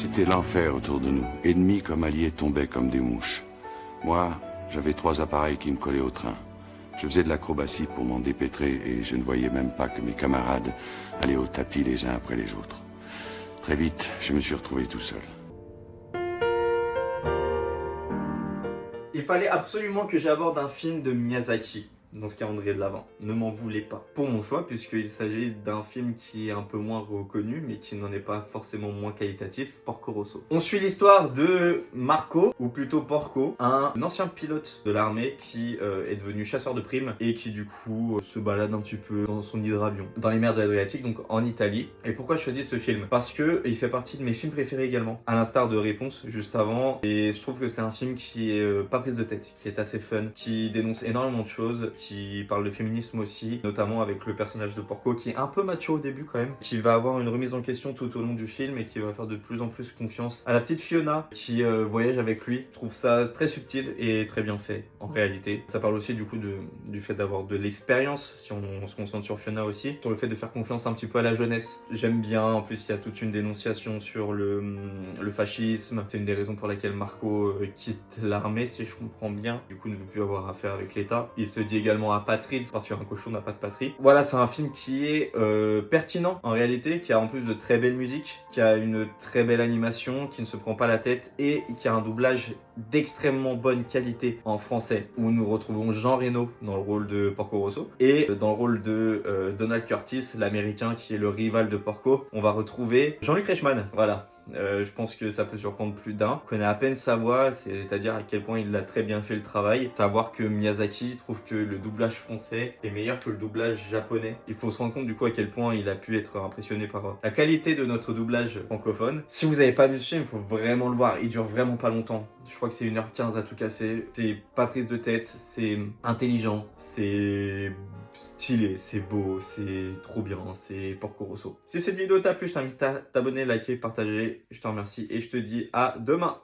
C'était l'enfer autour de nous. Ennemis comme alliés tombaient comme des mouches. Moi, j'avais 3 appareils qui me collaient au train. Je faisais de l'acrobatie pour m'en dépêtrer et je ne voyais même pas que mes camarades allaient au tapis les uns après les autres. Très vite, je me suis retrouvé tout seul. Il fallait absolument que j'aborde un film de Miyazaki dans ce calendrier de l'Avent. Ne m'en voulez pas pour mon choix, puisqu'il s'agit d'un film qui est un peu moins reconnu, mais qui n'en est pas forcément moins qualitatif, Porco Rosso. On suit l'histoire de Marco, ou plutôt Porco, un ancien pilote de l'armée qui est devenu chasseur de primes et qui du coup se balade un petit peu dans son hydravion, dans les mers de l'Adriatique, donc en Italie. Et pourquoi je choisis ce film? Parce que il fait partie de mes films préférés également, à l'instar de Réponse juste avant, et je trouve que c'est un film qui est pas prise de tête, qui est assez fun, qui dénonce énormément de choses, qui parle de féminisme aussi, notamment avec le personnage de Porco qui est un peu macho au début quand même, qui va avoir une remise en question tout au long du film et qui va faire de plus en plus confiance à la petite Fiona qui voyage avec lui. Je trouve ça très subtil et très bien fait en réalité. Ça parle aussi du coup du fait d'avoir de l'expérience, si on se concentre sur Fiona aussi, sur le fait de faire confiance un petit peu à la jeunesse. J'aime bien, en plus il y a toute une dénonciation sur le fascisme. C'est une des raisons pour lesquelles Marco quitte l'armée, si je comprends bien. Du coup, ne veut plus avoir affaire avec l'État. Il se dit également apatride parce qu'un cochon n'a pas de patrie. Voilà, c'est un film qui est pertinent en réalité, qui a en plus de très belle musique, qui a une très belle animation, qui ne se prend pas la tête et qui a un doublage d'extrêmement bonne qualité en français, où nous retrouvons Jean Reno dans le rôle de Porco Rosso et dans le rôle de Donald Curtis, l'américain qui est le rival de Porco, on va retrouver Jean-Luc Reichmann. Voilà. Je pense que ça peut surprendre plus d'un. On connaît à peine sa voix, c'est-à-dire à quel point il a très bien fait le travail. Savoir que Miyazaki trouve que le doublage français est meilleur que le doublage japonais. Il faut se rendre compte du coup à quel point il a pu être impressionné par la qualité de notre doublage francophone. Si vous n'avez pas vu ce film, il faut vraiment le voir. Il dure vraiment pas longtemps. Je crois que c'est 1h15 à tout casser. C'est pas prise de tête, c'est intelligent, c'est stylé, c'est beau, c'est trop bien, c'est Porco Rosso. Si cette vidéo t'a plu, je t'invite à t'abonner, liker, partager. Je te remercie et je te dis à demain.